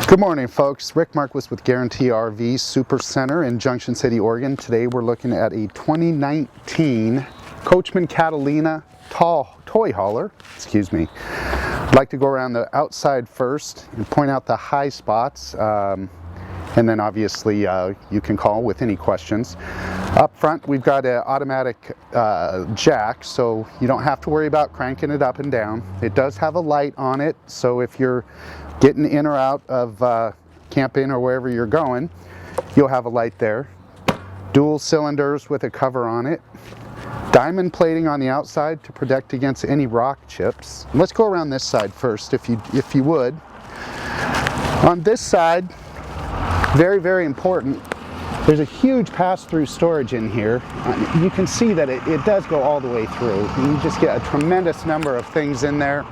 Good morning, folks. Rick Marquis with Guarantee RV Super Center in Junction City, Oregon. Today we're looking at a 2019 Coachmen Catalina toy hauler. I'd like to go around the outside first and point out the high spots, and then obviously you can call with any questions. Up front we've got an automatic jack, so you don't have to worry about cranking it up and down. It does have a light on it, so if you're getting in or out of camping or wherever you're going, you'll have a light there. Dual cylinders with a cover on it. Diamond plating on the outside to protect against any rock chips. Let's go around this side first, if you would. On this side, very, very important, there's a huge pass-through storage in here. You can see that it does go all the way through. You just get a tremendous number of things in there.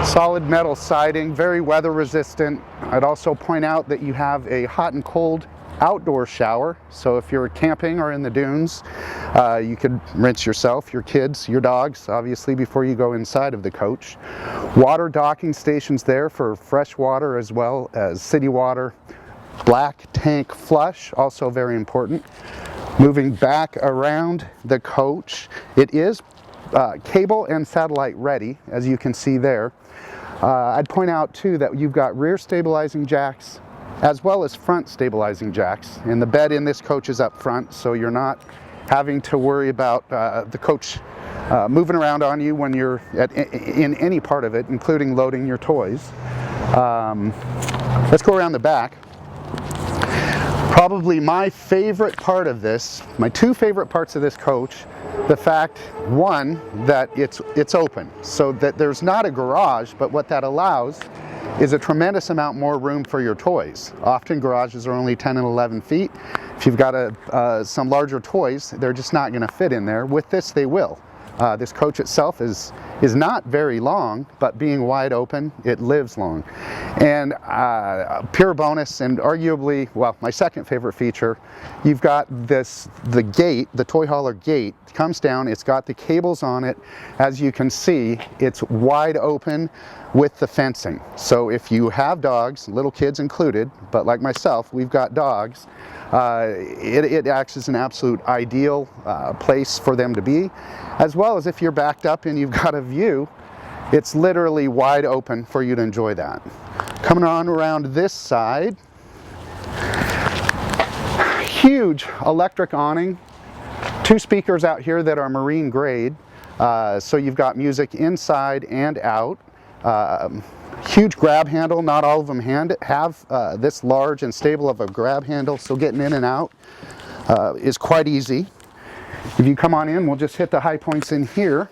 Solid metal siding, very weather resistant. I'd also point out that you have a hot and cold outdoor shower, so if you're camping or in the dunes, you could rinse yourself, your kids, your dogs, obviously, before you go inside of the coach. Water docking stations there for fresh water as well as city water. Black tank flush, also very important. Moving back around the coach, it is cable and satellite ready, as you can see there. I'd point out too that you've got rear stabilizing jacks as well as front stabilizing jacks, and the bed in this coach is up front, so you're not having to worry about the coach moving around on you when you're in any part of it, including loading your toys. Let's go around the back. Probably my favorite part of this, my two favorite parts of this coach, the fact, one, that it's open, so that there's not a garage, but what that allows is a tremendous amount more room for your toys. Often garages are only 10 and 11 feet. If you've got some larger toys, they're just not going to fit in there. With this, they will. This coach itself is not very long, but being wide open, it lives long. And pure bonus, and arguably, well, my second favorite feature, you've got the gate, the toy hauler gate, comes down, it's got the cables on it. As you can see, it's wide open with the fencing. So if you have dogs, little kids included, but like myself, we've got dogs, it acts as an absolute ideal place for them to be, as well as if you're backed up and you've got a view, it's literally wide open for you to enjoy that. Coming on around this side, huge electric awning, two speakers out here that are marine grade, so you've got music inside and out. Huge grab handle, not all of them have this large and stable of a grab handle, so getting in and out is quite easy. If you come on in, we'll just hit the high points in here.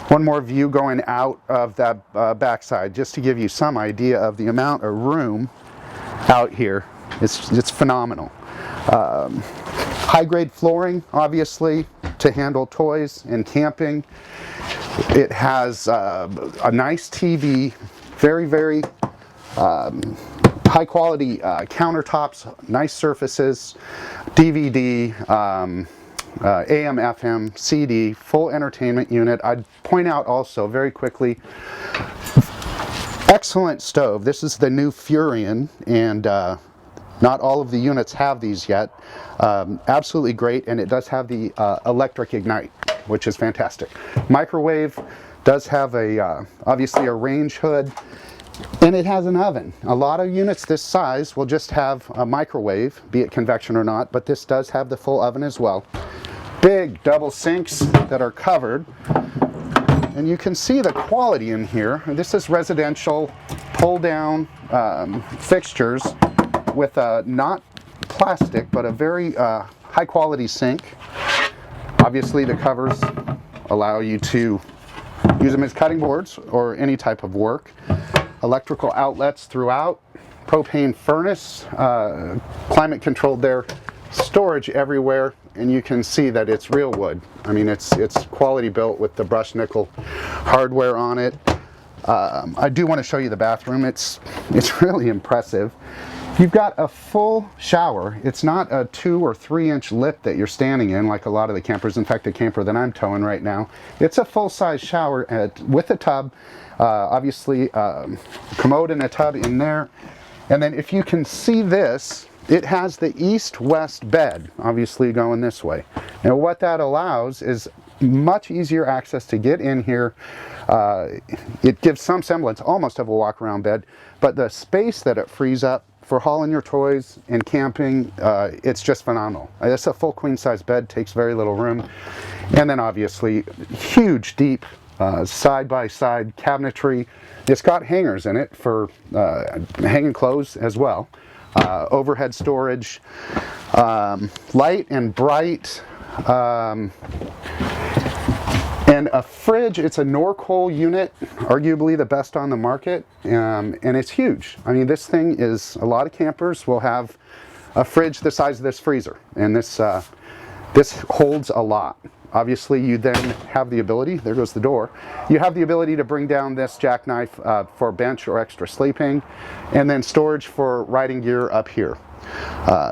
One more view going out of that backside, just to give you some idea of the amount of room out here. It's phenomenal. High grade flooring, obviously, to handle toys and camping. It has a nice TV, very, very high quality countertops, nice surfaces, DVD, AM, FM, CD, full entertainment unit. I'd point out also very quickly, excellent stove. This is the new Furion, and not all of the units have these yet. Absolutely great, and it does have the electric ignite, which is fantastic. Microwave does have obviously a range hood, and it has an oven. A lot of units this size will just have a microwave, be it convection or not, but this does have the full oven as well. Big double sinks that are covered, and you can see the quality in here. This is residential pull-down fixtures with not plastic, but a very high-quality sink. Obviously, the covers allow you to use them as cutting boards or any type of work. Electrical outlets throughout, propane furnace, climate controlled there, storage everywhere, and you can see that it's real wood. I mean, it's quality built with the brushed nickel hardware on it. I do want to show you the bathroom. It's really impressive. You've got a full shower. It's not a 2 or 3 inch lip that you're standing in like a lot of the campers. In fact, the camper that I'm towing right now, it's a full-size shower with a tub, obviously commode and a tub in there. And then if you can see this, it has the east-west bed, obviously going this way. Now what that allows is much easier access to get in here. It gives some semblance almost of a walk-around bed, but the space that it frees up for hauling your toys and camping, it's just phenomenal. It's a full queen-size bed, takes very little room. And then obviously huge, deep, side-by-side cabinetry. It's got hangers in it for hanging clothes as well. Overhead storage, light and bright, and a fridge. It's a Norcoal unit, arguably the best on the market, and it's huge. I mean, this thing is, a lot of campers will have a fridge the size of this freezer, and this holds a lot. Obviously, you then have the ability, there goes the door, you have the ability to bring down this jackknife for bench or extra sleeping, and then storage for riding gear up here.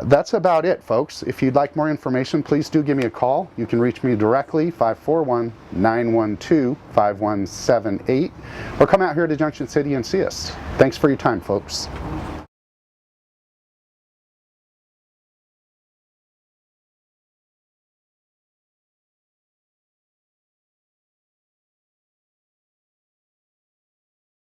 That's about it, folks. If you'd like more information, please do give me a call. You can reach me directly, 541-912-5178, or come out here to Junction City and see us. Thanks for your time, folks.